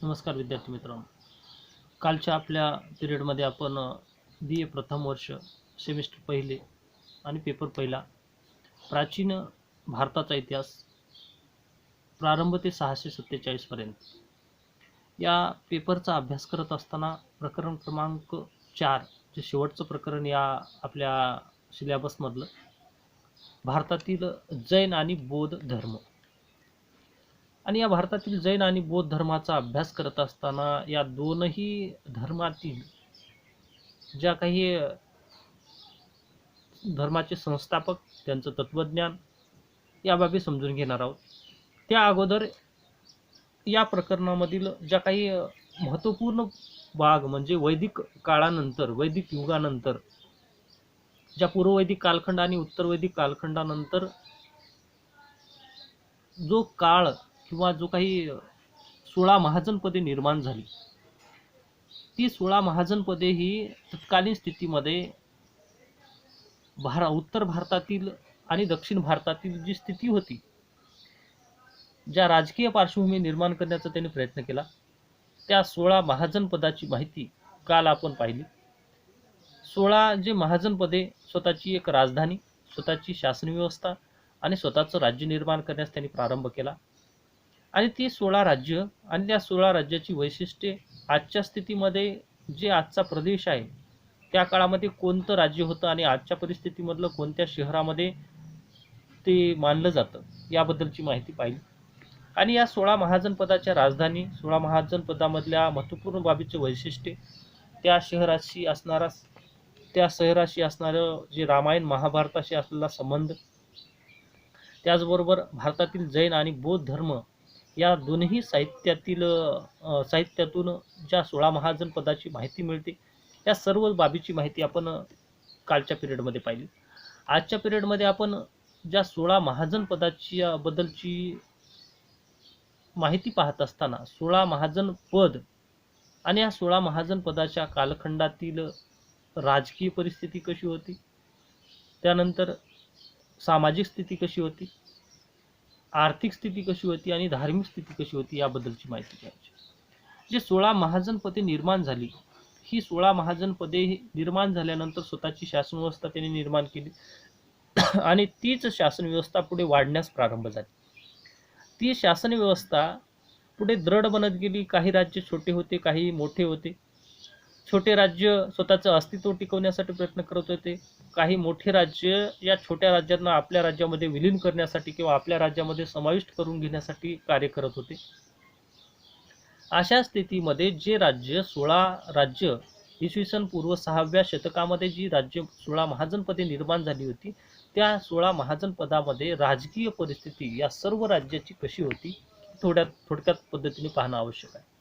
नमस्कार विद्यार्थी मित्रांनो. कालच्या आपल्या पिरियडमध्ये आपण बी ए प्रथम वर्ष सेमिस्टर पहिले आणि पेपर पहिला प्राचीन भारताचा इतिहास प्रारंभ ते 647 पर्यंत या पेपरचा अभ्यास करत असताना प्रकरण क्रमांक 4 जे शेवटचं प्रकरण या आपल्या सिलेबसमधलं भारतातील जैन आणि बौद्ध धर्म आणि या भारतातील जैन आणि बौद्ध धर्माचा अभ्यास करत असताना या दोनही धर्मातील ज्या काही धर्माचे संस्थापक त्यांचं तत्वज्ञान या बाबी समजून घेणार आहोत. त्या अगोदर या प्रकरणामधील ज्या काही महत्त्वपूर्ण भाग म्हणजे वैदिक काळानंतर वैदिक युगानंतर ज्या पूर्ववैदिक कालखंड आणि उत्तरवैदिक कालखंडानंतर जो काळ किंवा जो काही 16 महाजनपदे निर्माण झाली, ती 16 महाजनपदे ही तत्कालीन स्थितीमध्ये उत्तर भारतातील आणि दक्षिण भारतातील जी स्थिती होती, ज्या राजकीय पार्श्वभूमी निर्माण करण्याचा त्यांनी प्रयत्न केला, त्या 16 महाजनपदाची माहिती काल आपण पाहिली. 16 जे महाजनपदे स्वतःची एक राजधानी, स्वतःची शासन व्यवस्था आणि स्वतःचं राज्य निर्माण करण्यास त्यांनी प्रारंभ केला. आणि ती 16 राज्य आणि त्या 16 राज्याची वैशिष्ट्ये आजच्या स्थितीमध्ये जे आजचा प्रदेश आहे त्या काळामध्ये कोणतं राज्य होतं आणि आजच्या परिस्थितीमधलं कोणत्या शहरामध्ये ते मानलं जातं याबद्दलची माहिती पाहिली. आणि या 16 महाजनपदाच्या राजधानी, 16 महाजनपदामधल्या महत्त्वपूर्ण बाबीचे वैशिष्ट्ये, त्या शहराशी असणारं जे रामायण महाभारताशी असलेला संबंध, त्याचबरोबर भारतातील जैन आणि बौद्ध धर्म या दोन्ही साहित्यातून ज्या 16 महाजनपदाची माहिती मिळते, त्या सर्व बाबीची माहिती आपण कालच्या पिरियडमध्ये पाहिली. आजच्या पिरियडमध्ये आपण ज्या 16 महाजनपदाची बद्दलची माहिती पाहत असताना 16 महाजनपद आणि या 16 महाजनपदाच्या कालखंडातील राजकीय परिस्थिती कशी होती, त्यानंतर सामाजिक स्थिती कशी होती, आर्थिक स्थिती कशी होती आणि धार्मिक स्थिती कशी होती याबद्दलची माहिती घ्यायची. जे 16 महाजनपदे निर्माण झाली, ही 16 महाजनपदे निर्माण झाल्यानंतर स्वतःची शासन व्यवस्था त्यांनी निर्माण केली आणि तीच शासन व्यवस्था पुढे वाढण्यास प्रारंभ झाली. ती शासन व्यवस्था पुढे दृढ बनत गेली. काही राज्य छोटे होते, काही मोठे होते. छोटे राज्य स्वतःचं अस्तित्व टिकवण्यासाठी प्रयत्न करत होते, काही मोठे राज्य या छोट्या राज्यांना आपल्या राज्यामध्ये विलीन करण्यासाठी किंवा आपल्या राज्यामध्ये समाविष्ट करून घेण्यासाठी कार्य करत होते. अशा स्थितीमध्ये जे राज्य 16 राज्य इसवी सन पूर्व 6व्या शतकामध्ये जी राज्य 16 महाजनपदे निर्माण झाली होती, त्या 16 महाजनपदामध्ये राजकीय परिस्थिती या सर्व राज्याची कशी होती थोडक्यात पद्धतीने पाहणं आवश्यक आहे.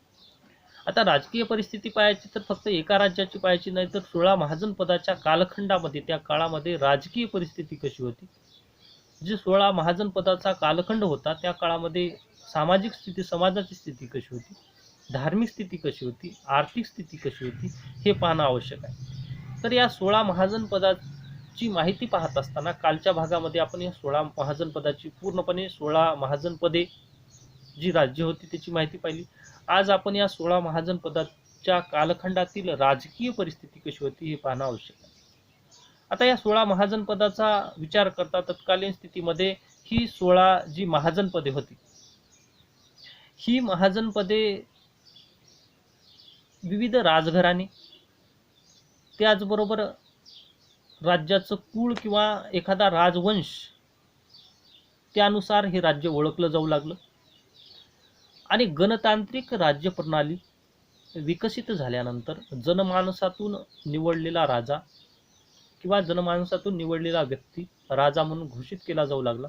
आता राजकीय परिस्थिती पाहायची तर फक्त एका राज्याची पाहायची नाही, तर 16 महाजनपदाच्या कालखंडामध्ये त्या काळामध्ये राजकीय परिस्थिती कशी होती, जे 16 महाजनपदाचा कालखंड होता त्या काळामध्ये सामाजिक स्थिती, समाजाची स्थिती कशी होती, धार्मिक स्थिती कशी होती, आर्थिक स्थिती कशी होती, हे पाहणं आवश्यक आहे. तर या 16 महाजनपदाची माहिती पाहत असताना कालच्या भागामध्ये आपण या 16 महाजनपदाची पूर्णपणे 16 महाजनपदे जी राज्य होती त्याची माहिती पाहिली. आज आपण या 16 महाजनपदाच्या कालखंडातील राजकीय परिस्थिती कशी होती हे पाहणं आवश्यक आहे. आता या 16 महाजनपदाचा विचार करता तत्कालीन स्थितीमध्ये ही 16 जी महाजनपदे होती, ही महाजनपदे विविध राजघराणे, त्याचबरोबर राज्याचं कुळ किंवा एखादा राजवंश, त्यानुसार हे राज्य ओळखलं जाऊ लागलं. आणि गणतांत्रिक राज्य प्रणाली विकसित झाल्यानंतर जनमानसातून निवडलेला राजा किंवा जनमानसातून निवडलेला व्यक्ती राजा म्हणून घोषित केला जाऊ लागला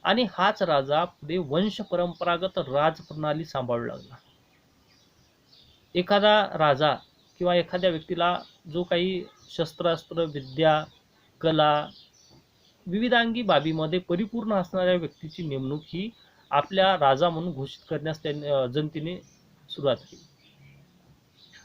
आणि हाच राजा पुढे वंश परंपरागत राजप्रणाली सांभाळू लागला. एखादा राजा किंवा एखाद्या व्यक्तीला जो काही शस्त्रास्त्र, विद्या, कला, विविधांगी बाबीमध्ये परिपूर्ण असणाऱ्या व्यक्तीची नेमणूक ही आपल्या राजा म्हणून घोषित करण्यास जनतेने सुरुवात केली.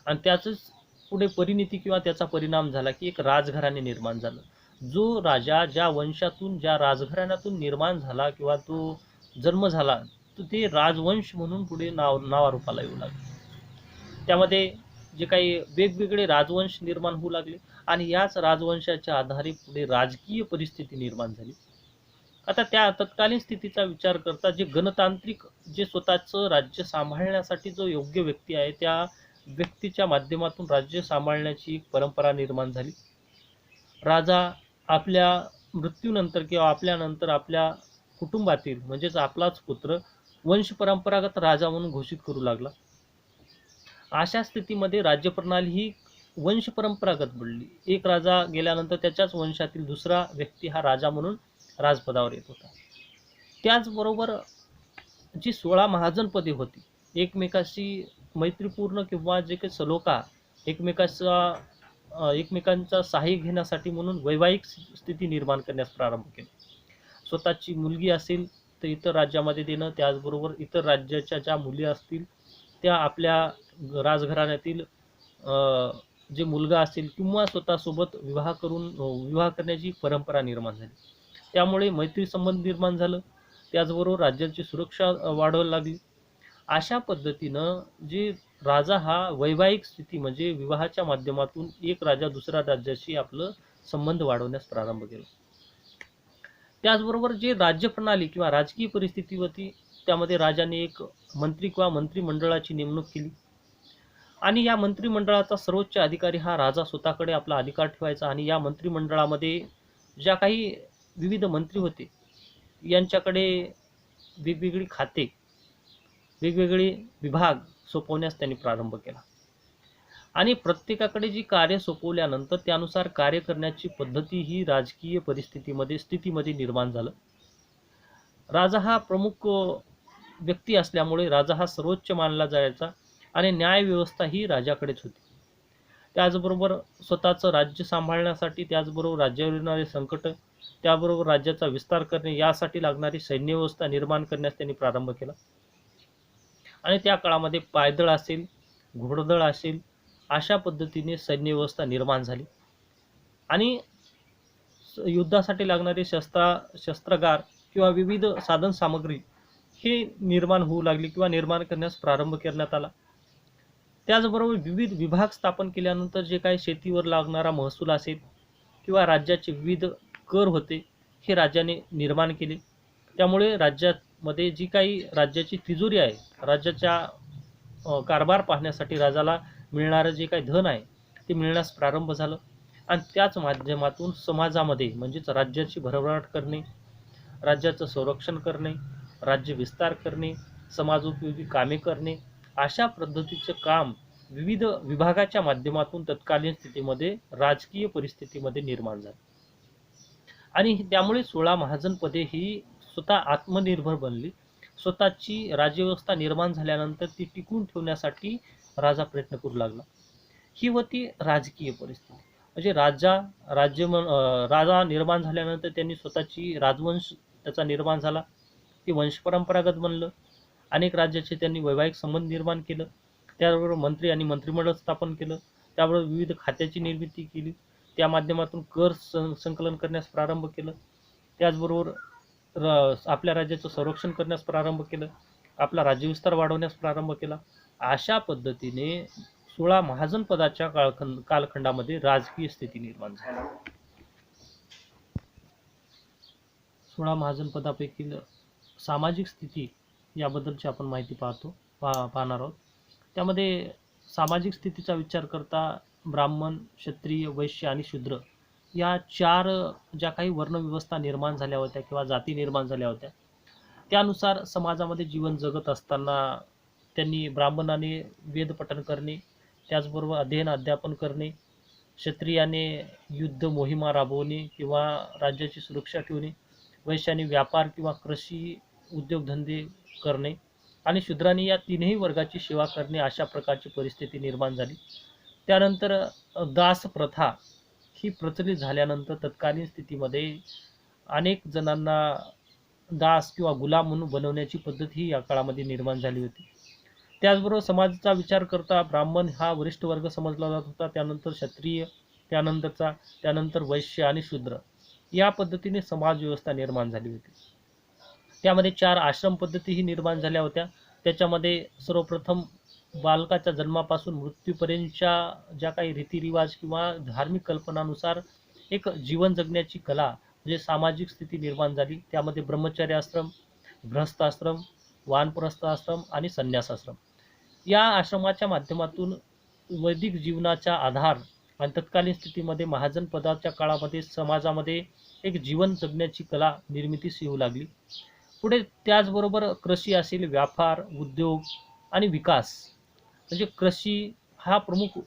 आणि त्याचंच पुढे परिणिती किंवा त्याचा परिणाम झाला की एक राजघराणे निर्माण झालं. जो राजा ज्या वंशातून, ज्या राजघराण्यातून निर्माण झाला किंवा तो जन्म झाला, परंतु ते राजवंश म्हणून पुढे नावारूपाला येऊ लागले. त्यामध्ये जे काही वेगवेगळे राजवंश निर्माण होऊ लागले आणि याच राजवंशाच्या आधारे पुढे राजकीय परिस्थिती निर्माण झाली. आता त्या तत्कालीन स्थितीचा विचार करता जे गणतांत्रिक जे स्वतःचं राज्य सांभाळण्यासाठी जो योग्य व्यक्ती आहे त्या व्यक्तीच्या माध्यमातून राज्य सांभाळण्याची एक परंपरा निर्माण झाली. राजा आपल्या मृत्यूनंतर किंवा आपल्यानंतर आपल्या कुटुंबातील म्हणजेच आपलाच पुत्र वंश परंपरागत राजा म्हणून घोषित करू लागला. अशा स्थितीमध्ये राज्यप्रणाली ही वंश परंपरागत बनली. एक राजा गेल्यानंतर त्याच्याच वंशातील दुसरा व्यक्ती हा राजा म्हणून राजपदावर येत होता. त्याचबरोबर जी 16 महाजनपदे होती एकमेकाशी मैत्रीपूर्ण किंवा जे काही सलोखा एकमेकांचा सहाय्य घेण्यासाठी म्हणून वैवाहिक स्थिती निर्माण करण्यास प्रारंभ केला. स्वतःची मुलगी असेल तर इतर राज्यामध्ये देणं, त्याचबरोबर इतर राज्याच्या ज्या मुली असतील त्या आपल्या राजघराण्यातील जे मुलगा असेल किंवा स्वतःसोबत विवाह करण्याची परंपरा निर्माण झाली. त्यामुळे मैत्री संबंध निर्माण झालं. त्याचबरोबर राज्याची सुरक्षा वाढवायला लागली. अशा पद्धतीनं जे राजा हा वैवाहिक स्थिती म्हणजे विवाहाच्या माध्यमातून एक राजा दुसऱ्या राज्याशी आपलं संबंध वाढवण्यास प्रारंभ केला. त्याचबरोबर जे राज्यप्रणाली किंवा राजकीय परिस्थिती होती त्यामध्ये राजाने एक मंत्री किंवा मंत्रिमंडळाची नेमणूक केली आणि या मंत्रिमंडळाचा सर्वोच्च अधिकारी हा राजा स्वतःकडे आपला अधिकार ठेवायचा आणि या मंत्रिमंडळामध्ये ज्या काही विविध मंत्री होते यांच्याकडे वेगवेगळी खाते वेगवेगळे विभाग सोपवण्यास त्यांनी प्रारंभ केला आणि प्रत्येकाकडे जी कार्य सोपवल्यानंतर त्यानुसार कार्य करण्याची पद्धती ही राजकीय स्थितीमध्ये निर्माण झालं. राजा हा प्रमुख व्यक्ती असल्यामुळे राजा हा सर्वोच्च मानला जायचा आणि न्यायव्यवस्था ही राजाकडेच होती. त्याचबरोबर स्वतःचं राज्य सांभाळण्यासाठी त्याचबरोबर राज्यावर येणारे संकट त्याबरोबर राज्याचा विस्तार करणे यासाठी लागणारी सैन्य व्यवस्था निर्माण करण्यास त्यांनी प्रारंभ केला आणि त्या काळामध्ये पायदळ असेल घोडदळ असेल अशा पद्धतीने सैन्य व्यवस्था निर्माण झाली आणि युद्धासाठी लागणारे शस्त्रागार किंवा विविध साधन सामग्री हे निर्माण होऊ लागली किंवा निर्माण करण्यास प्रारंभ करण्यात आला. त्याचबरोबर विविध विभाग स्थापन केल्यानंतर जे काही शेतीवर लागणारा महसूल असेल किंवा राज्याचे विविध कर होते हे राज्याने निर्माण केले. त्यामुळे राज्यामध्ये जी काही राज्याची तिजोरी आहे राज्याच्या कारभार पाहण्यासाठी राजाला मिळणारं जे काही धन आहे ते मिळण्यास प्रारंभ झालं आणि त्याच माध्यमातून समाजामध्ये म्हणजेच राज्याची भरभराट करणे राज्याचं संरक्षण करणे राज्य विस्तार करणे समाजोपयोगी कामे करणे अशा पद्धतीचे काम विविध विभागाच्या माध्यमातून तत्कालीन स्थितीमध्ये राजकीय परिस्थितीमध्ये निर्माण झाले आणि त्यामुळे 16 महाजनपदे ही स्वतः आत्मनिर्भर बनली. स्वतःची राज्यव्यवस्था निर्माण झाल्यानंतर ती टिकून ठेवण्यासाठी राजा प्रयत्न करू लागला. ही होती राजकीय परिस्थिती. म्हणजे राजा निर्माण झाल्यानंतर त्यांनी स्वतःची राजवंश त्याचा निर्माण झाला. ती वंश परंपरागत बनलं. अनेक राज्याचे त्यांनी वैवाहिक संबंध निर्माण केलं. त्याबरोबर मंत्री आणि मंत्रिमंडळ स्थापन केलं. त्याबरोबर विविध खात्याची निर्मिती केली. त्या माध्यमातून कर संकलन करण्यास प्रारंभ केलं. त्याचबरोबर आपल्या राज्याचं संरक्षण करण्यास प्रारंभ केलं. आपला राज्यविस्तार वाढवण्यास प्रारंभ केला. अशा पद्धतीने 16 महाजनपदाच्या कालखंडामध्ये राजकीय स्थिती निर्माण झाली. 16 महाजनपदापैकी सामाजिक स्थिती याबद्दलची आपण माहिती पाहणार आहोत. त्यामध्ये सामाजिक स्थितीचा विचार करता ब्राह्मण क्षत्रिय वैश्य आणि शूद्र या 4 ज्या काही वर्णव्यवस्था निर्माण झाल्या होत्या किंवा जाती निर्माण झाल्या होत्या त्यानुसार समाजामध्ये जीवन जगत असताना त्यांनी ब्राह्मणाने वेद पठण करणे त्याचबरोबर अध्ययन अध्यापन करणे क्षत्रियाने युद्ध मोहिमा राबवणे किंवा राज्याची सुरक्षा ठेवणे वैश्याने व्यापार किंवा कृषी उद्योगधंदे करणे आणि शूद्रांनी या तीनही वर्गाची सेवा करणे अशा प्रकारची परिस्थिती निर्माण झाली. त्यानंतर दास प्रथा ही प्रचलित झाल्यानंतर तत्कालीन स्थितीमध्ये अनेक जणांना दास किंवा गुलाम म्हणून बनवण्याची पद्धत ही या काळामध्ये निर्माण झाली होती. त्याचबरोबर समाजाचा विचार करता ब्राह्मण हा वरिष्ठ वर्ग समजला जात होता. त्यानंतर क्षत्रिय त्यानंतर वैश्य आणि शूद्र या पद्धतीने समाज व्यवस्था निर्माण झाली होती. त्यामध्ये 4 आश्रम पद्धतीही निर्माण झाल्या होत्या. त्याच्यामध्ये सर्वप्रथम बालकाच्या जन्मापासून मृत्यूपर्यंतच्या ज्या काही रीतिरिवाज किंवा धार्मिक कल्पनानुसार एक जीवन जगण्याची कला म्हणजे सामाजिक स्थिती निर्माण झाली. त्यामध्ये ब्रह्मचर्य आश्रम, गृहस्थ आश्रम, वानप्रस्थ आश्रम आणि संन्यास आश्रम या आश्रमाच्या माध्यमातून वैदिक जीवनाचा आधार आणि तत्कालीन स्थितीमध्ये महाजन पदाच्या काळामध्ये समाजामध्ये एक जीवन जगण्याची कला निर्मितीस येऊ लागली. पुढे त्याचबरोबर कृषी असेल, व्यापार, उद्योग आणि विकास म्हणजे कृषी हा प्रमुख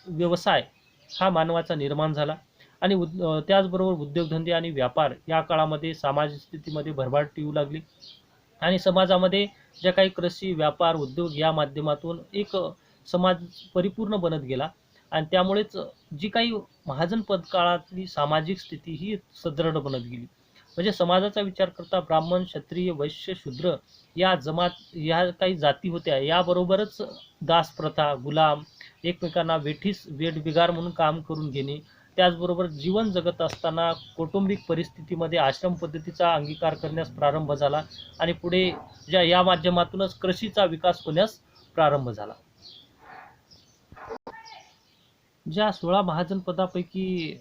व्यवसाय हा मानवाचा निर्माण झाला आणि त्याचबरोबर उद्योगधंदे आणि व्यापार या काळामध्ये सामाजिक स्थितीमध्ये भरभराट येऊ लागली आणि समाजामध्ये ज्या काही कृषी, व्यापार, उद्योग या माध्यमातून एक समाज परिपूर्ण बनत गेला आणि त्यामुळेच जी काही महाजन पद काळातली सामाजिक स्थिती ही सदृढ बनत गेली. म्हणजे समाजाचा विचार करता ब्राह्मण, क्षत्रिय, वैश्य, शूद्र या या काही जाती होत्या. याबरोबरच दासप्रथा, गुलाम, एकमेकांना वेठबिगार म्हणून काम करून घेणे, त्याचबरोबर जीवन जगत असताना कौटुंबिक परिस्थितीमध्ये आश्रम पद्धतीचा अंगीकार करण्यास प्रारंभ झाला आणि पुढे या माध्यमातूनच कृषीचा विकास होण्यास प्रारंभ झाला. ज्या 16 महाजन पदापैकी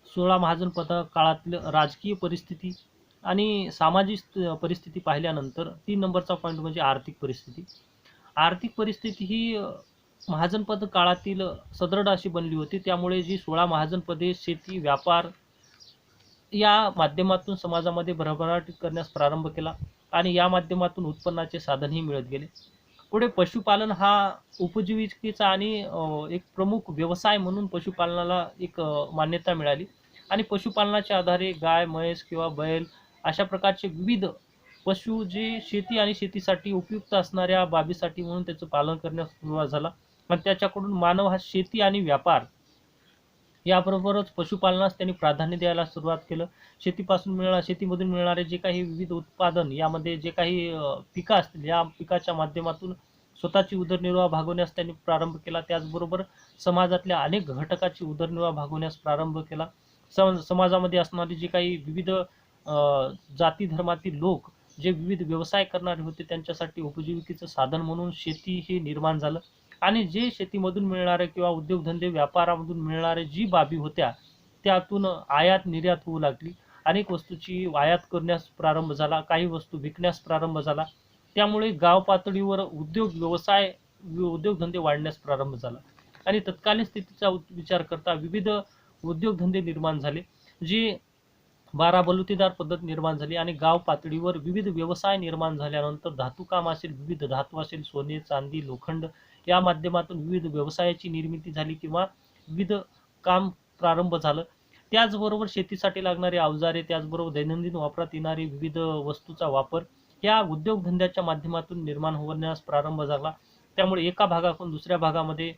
16 महाजन पदा काळातील राजकीय परिस्थिती आणि सामाजिक परिस्थिती पाहिल्यानंतर 3 नंबरचा पॉईंट म्हणजे आर्थिक परिस्थिती. आर्थिक परिस्थिती ही महाजनपद काळातील सदृढ अशी बनली होती. त्यामुळे जी 16 महाजनपदे शेती, व्यापार या माध्यमातून समाजामध्ये भरभराट करण्यास प्रारंभ केला आणि या माध्यमातून उत्पन्नाचे साधनही मिळत गेले. पुढे पशुपालन हा उपजीविकेचा आणि एक प्रमुख व्यवसाय म्हणून पशुपालनाला एक मान्यता मिळाली आणि पशुपालनाच्या आधारे गाय, म्हैस किंवा बैल अशा प्रकारचे विविध पशु जे शेती आणि शेतीसाठी उपयुक्त असणाऱ्या बाबीसाठी म्हणून त्याचं पालन करण्यास सुरुवात झाला आणि त्याच्याकडून मानव हा शेती आणि व्यापार याबरोबरच पशुपालनास त्यांनी प्राधान्य द्यायला सुरुवात केलं. शेतीमधून मिळणारे जे काही विविध उत्पादन यामध्ये जे काही पिकं असतील या पिकाच्या माध्यमातून स्वतःची उदरनिर्वाह भागवण्यास त्यांनी प्रारंभ केला. त्याचबरोबर समाजातल्या अनेक घटकाची उदरनिर्वाह भागवण्यास प्रारंभ केला. समाजामध्ये असणारी जी काही विविध जाती धर्मातील लोक जे विविध व्यवसाय करणारे होते त्यांच्यासाठी उपजीविकेचं साधन म्हणून शेती हे निर्माण झालं आणि जे शेतीमधून मिळणारे किंवा उद्योगधंदे व्यापारामधून मिळणारे जी बाबी होत्या त्यातून आयात निर्यात होऊ लागली. अनेक वस्तूची आयात करण्यास प्रारंभ झाला, काही वस्तू विकण्यास प्रारंभ झाला. त्यामुळे गाव पातळीवर उद्योगधंदे वाढण्यास प्रारंभ झाला आणि तत्कालीन स्थितीचा विचार करता विविध उद्योगधंदे निर्माण झाले. जी 12 बलुतेदार पद्धत निर्माण झाली आणि गाव पातळीवर विविध व्यवसाय निर्माण झाल्यानंतर धातुकाम असेल, विविध धातू असेल, सोने, चांदी, लोखंड या माध्यमातून विविध व्यवसायाची निर्मिती झाली किंवा विविध काम प्रारंभ झालं. त्याचबरोबर शेतीसाठी लागणारी अवजारे, त्याचबरोबर दैनंदिन वापरात येणारी विविध वस्तूचा वापर या उद्योगधंद्याच्या माध्यमातून निर्माण होण्यास प्रारंभ झाला. त्यामुळे एका भागाकडून दुसऱ्या भागामध्ये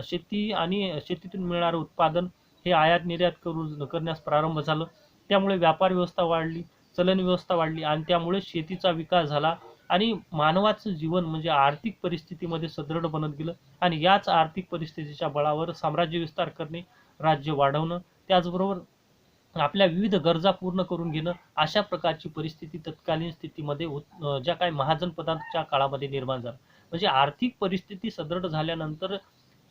शेती आणि शेतीतून मिळणारे उत्पादन हे आयात निर्यात करण्यास प्रारंभ झालं. त्यामुळे व्यापार व्यवस्था वाढली, चलन व्यवस्था वाढली आणि त्यामुळे शेतीचा विकास झाला आणि मानवाचं जीवन म्हणजे आर्थिक परिस्थितीमध्ये सदृढ बनत गेलं आणि याच आर्थिक परिस्थितीच्या बळावर साम्राज्य विस्तार करणे, राज्य वाढवणं, त्याचबरोबर आपल्या विविध गरजा पूर्ण करून घेणं अशा प्रकारची परिस्थिती तत्कालीन स्थितीमध्ये ज्या काही महाजन पदाच्या काळामध्ये निर्माण झाला. म्हणजे आर्थिक परिस्थिती सदृढ झाल्यानंतर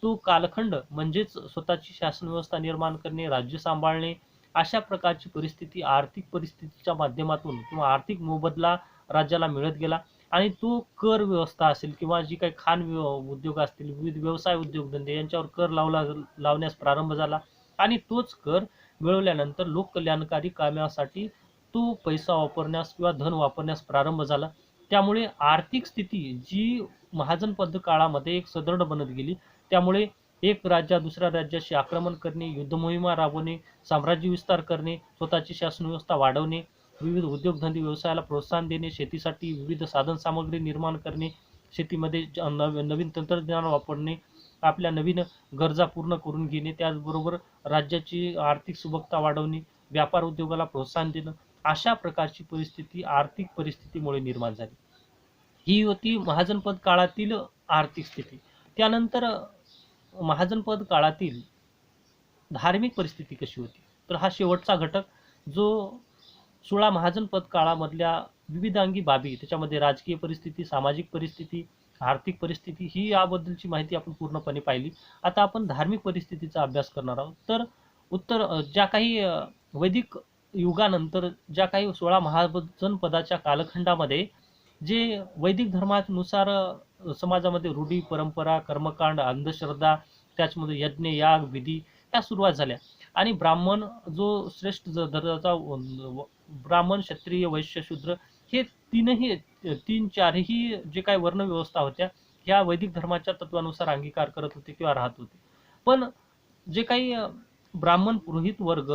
तो कालखंड म्हणजेच स्वतःची शासन व्यवस्था निर्माण करणे, राज्य सांभाळणे अशा प्रकारची परिस्थिती आर्थिक परिस्थितीच्या माध्यमातून किंवा आर्थिक मोबदला राज्याला मिळत गेला आणि तो कर व्यवस्था असेल किंवा जी काही उद्योग असतील, विविध व्यवसाय उद्योगधंदे यांच्यावर कर लावण्यास प्रारंभ झाला आणि तोच कर मिळवल्यानंतर लोककल्याणकारी कामासाठी तो पैसा वापरण्यास किंवा धन वापरण्यास प्रारंभ झाला. त्यामुळे आर्थिक स्थिती जी महाजन पद काळामध्ये एक सदृढ बनत गेली. त्यामुळे एक राज्य दुसऱ्या राज्याशी आक्रमण करणे, युद्धमोहिमा राबवणे, साम्राज्य विस्तार करणे, स्वतःची शासन व्यवस्था वाढवणे, विविध उद्योगधंदे व्यवसायाला प्रोत्साहन देणे, शेतीसाठी विविध साधनसामग्री निर्माण करणे, शेतीमध्ये नवीन तंत्रज्ञान वापरणे, आपल्या नवीन गरजा पूर्ण करून घेणे, त्याचबरोबर राज्याची आर्थिक सुबकता वाढवणे, व्यापार उद्योगाला प्रोत्साहन देणं अशा प्रकारची परिस्थिती आर्थिक परिस्थितीमुळे निर्माण झाली. ही होती महाजनपद काळातील आर्थिक स्थिती. त्यानंतर महाजनपद काळातील धार्मिक परिस्थिती कशी होती तर हा शेवटचा घटक जो 16 महाजनपद काळामधल्या विविधांगी बाबी, त्याच्यामध्ये राजकीय परिस्थिती, सामाजिक परिस्थिती, आर्थिक परिस्थिती ही याबद्दलची माहिती आपण पूर्णपणे पाहिली. आता आपण धार्मिक परिस्थितीचा अभ्यास करणार आहोत. तर ज्या काही वैदिक युगानंतर ज्या काही 16 महाजन पदाच्या कालखंडामध्ये जे वैदिक धर्मानुसार समाजामध्ये रूढी, परंपरा, कर्मकांड, अंधश्रद्धा, त्याचमध्ये यज्ञ, याग, विधी ह्या सुरुवात झाल्या. आणि ब्राह्मण जो श्रेष्ठ दर्जाचा ब्राह्मण, क्षत्रिय, वैश्य, शूद्र हे तीन चारही जे काही वर्णव्यवस्था होत्या ह्या वैदिक धर्माच्या तत्वानुसार अंगीकार करत होते किंवा राहत होते. पण जे काही ब्राह्मण पुरोहित वर्ग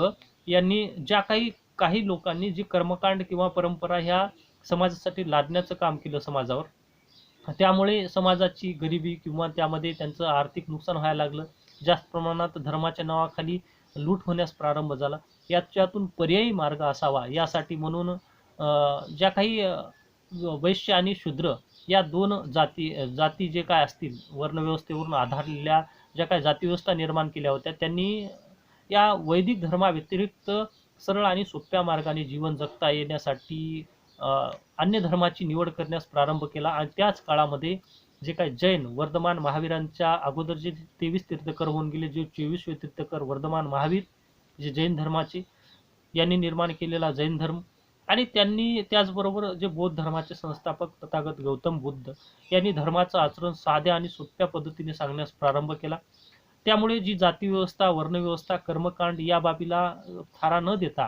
यांनी ज्या काही काही लोकांनी जी कर्मकांड किंवा परंपरा ह्या समाजासाठी लादण्याचं काम केलं समाजावर, त्यामुळे समाजाची गरिबी किंवा त्यामध्ये त्यांचं आर्थिक नुकसान व्हायला लागलं. जास्त प्रमाणात धर्माच्या नावाखाली लूट होण्यास प्रारंभ झाला. याच्यातून पर्यायी मार्ग असावा यासाठी म्हणून ज्या काही वैश्य आणि शूद्र या दोन जाती जे काय असतील वर्णव्यवस्थेवरून आधारलेल्या ज्या काही जातीव्यवस्था निर्माण केल्या होत्या, त्यांनी या वैदिक धर्माव्यतिरिक्त सरळ आणि सोप्या मार्गाने जीवन जगता येण्यासाठी अन्य धर्माची निवड करण्यास प्रारंभ केला. आणि त्याच काळामध्ये जे काही जैन वर्धमान महावीरांच्या अगोदर जे 23 तीर्थकर होऊन गेले, जे 24वे तीर्थकर वर्धमान महावीर जे जैन धर्माचे यांनी निर्माण केलेला जैन धर्म, आणि त्यांनी त्याचबरोबर जे बौद्ध धर्माचे संस्थापक तथागत गौतम बुद्ध यांनी धर्माचं आचरण साध्या आणि सोप्या पद्धतीने सांगण्यास प्रारंभ केला. त्यामुळे जी जाती व्यवस्था, वर्णव्यवस्था, कर्मकांड या बाबीला थारा न देता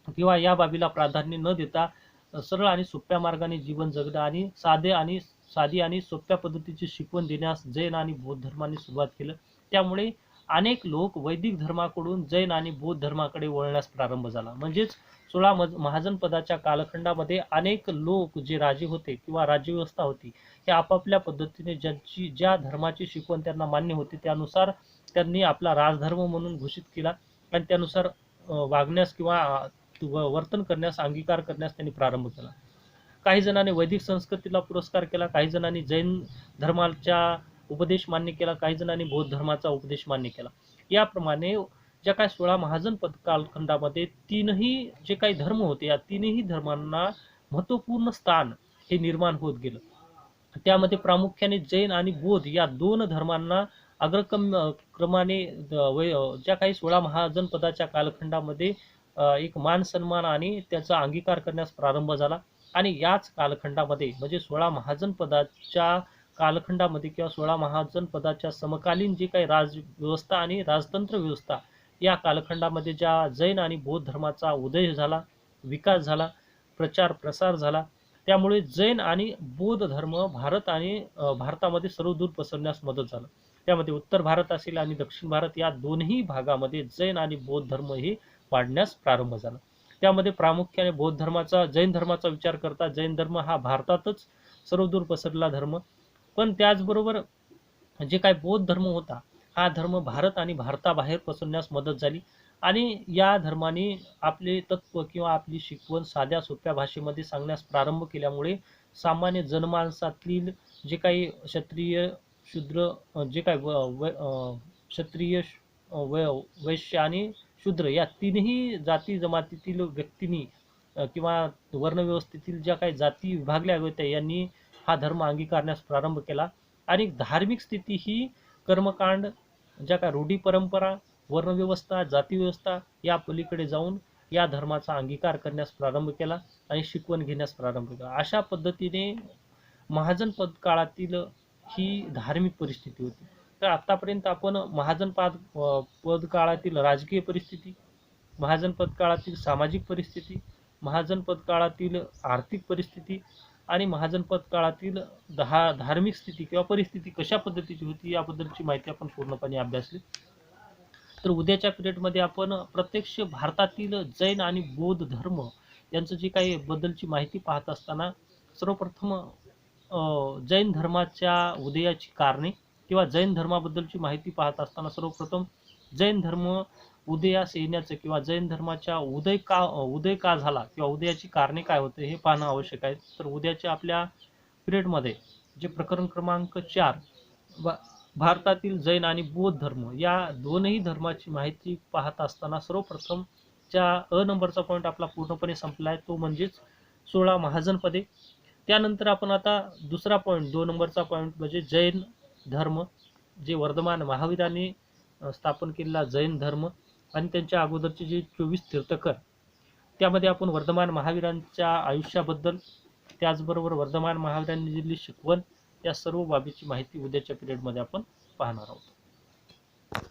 किंवा या बाबीला प्राधान्य न देता सरळ आणि सोप्या मार्गाने जीवन जगणं आणि साधी आणि सोप्या पद्धतीची शिकवण देण्यास जैन आणि बौद्ध धर्माने सुरुवात केलं. त्यामुळे अनेक लोक वैदिक धर्माकडून जैन आणि बौद्ध धर्माकडे वळण्यास प्रारंभ झाला. म्हणजेच 16 महाजन पदाच्या कालखंडामध्ये अनेक लोक जे राजे होते किंवा राज्यव्यवस्था होती हे आपापल्या पद्धतीने ज्या धर्माची शिकवण त्यांना मान्य होती त्यानुसार त्यांनी आपला राजधर्म म्हणून घोषित केला आणि त्यानुसार वागण्यास किंवा वर्तन करण्यास, अंगीकार करण्यास त्यांनी प्रारंभ केला. काही जणांनी वैदिक संस्कृतीला पुरस्कार केला, काही जणांनी जैन धर्माचा उपदेश मान्य केला, काही जणांनी बौद्ध धर्माचा उपदेश मान्य केला. याप्रमाणे ज्या काही 16 महाजन पद कालखंडामध्ये तीनही जे काही धर्म होते या तीनही धर्मांना महत्त्वपूर्ण स्थान हे निर्माण होत गेलं. त्यामध्ये प्रामुख्याने जैन आणि बौद्ध या दोन धर्मांना क्रमाने ज्या काही 16 महाजन पदाच्या कालखंडामध्ये एक मान सन्मान आणि त्याचा अंगीकार करण्यास प्रारंभ झाला. आणि याच कालखंडामध्ये म्हणजे 16 महाजन पदाच्या कालखंडामध्ये किंवा 16 महाजन पदाच्या समकालीन जी काही राजव्यवस्था आणि राजतंत्र व्यवस्था या कालखंडामध्ये ज्या जैन आणि बौद्ध धर्माचा उदय झाला, विकास झाला, प्रचार प्रसार झाला, त्यामुळे जैन आणि बौद्ध धर्म भारतामध्ये सर्वदूर पसरण्यास मदत झालं. त्यामध्ये उत्तर भारत असेल आणि दक्षिण भारत या दोन्ही भागामध्ये जैन आणि बौद्ध धर्म हे वाढण्यास प्रारंभ झाला. त्यामध्ये प्रामुख्याने जैन धर्माचा विचार करता जैन धर्म हा भारतातच सर्वदूर पसरला धर्म, पण त्याचबरोबर जे काही बौद्ध धर्म होता हा धर्म भारत आणि भारताबाहेर पसरण्यास मदत झाली. आणि या धर्माने आपले तत्व किंवा आपली शिकवण साध्या सोप्या भाषेमध्ये सांगण्यास प्रारंभ केल्यामुळे सामान्य जनमानसातील जे काही क्षत्रिय, शूद्र, जे काही क्षत्रिय, वैश्य आणि शूद्र या तीनही जाती जमातीतील व्यक्तींनी किंवा वर्णव्यवस्थेतील ज्या काही जाती विभागल्या होत्या यांनी हा धर्म अंगीकारण्यास प्रारंभ केला. आणि धार्मिक स्थिती ही कर्मकांड, ज्या काही रूढी परंपरा, वर्णव्यवस्था, जातीव्यवस्था या पलीकडे जाऊन या धर्माचा अंगीकार करण्यास प्रारंभ केला आणि शिकवण घेण्यास प्रारंभ केला. अशा पद्धतीने महाजन पद काळातील ही धार्मिक परिस्थिती होती. तर आतापर्यंत आपण महाजन पद काळातील राजकीय परिस्थिती, महाजन पद काळातील सामाजिक परिस्थिती, महाजन पद काळातील आर्थिक परिस्थिती आणि महाजन पद काळातील धार्मिक स्थिती किंवा परिस्थिती कशा पद्धतीची होती याबद्दलची माहिती आपण पूर्णपणे अभ्यासली. तर उद्याच्या पिरियडमध्ये आपण प्रत्यक्ष भारतातील जैन आणि बौद्ध धर्म यांचं जी काही बद्दलची माहिती पाहत असताना सर्वप्रथम जैन धर्माच्या उदयाची कारणे किंवा जैन धर्माबद्दलची माहिती पाहत असताना सर्वप्रथम जैन धर्म उदयास येण्याचं किंवा जैन धर्माच्या उदय का झाला किंवा उदयाची कारणे काय होते हे पाहणं आवश्यक आहे. तर उद्याच्या आपल्या पिरियडमध्ये जे प्रकरण क्रमांक 4 भारतातील जैन आणि बौद्ध धर्म या दोनही धर्माची माहिती पाहत असताना सर्वप्रथम नंबरचा पॉईंट आपला पूर्णपणे संपला आहे, तो म्हणजेच 16 महाजन पदे. त्यानंतर आपण आता दुसरा पॉईंट 2 नंबरचा पॉईंट म्हणजे जैन धर्म, जे वर्धमान महावीरांनी स्थापन केलेला जैन धर्म आणि त्यांच्या अगोदरचे जे 24 तीर्थकर, त्यामध्ये आपण वर्धमान महावीरांच्या आयुष्याबद्दल, त्याचबरोबर वर्धमान महावीरांनी दिलेली शिकवण, या सर्व बाबीची माहिती उद्याच्या पिरियडमध्ये आपण पाहणार आहोत.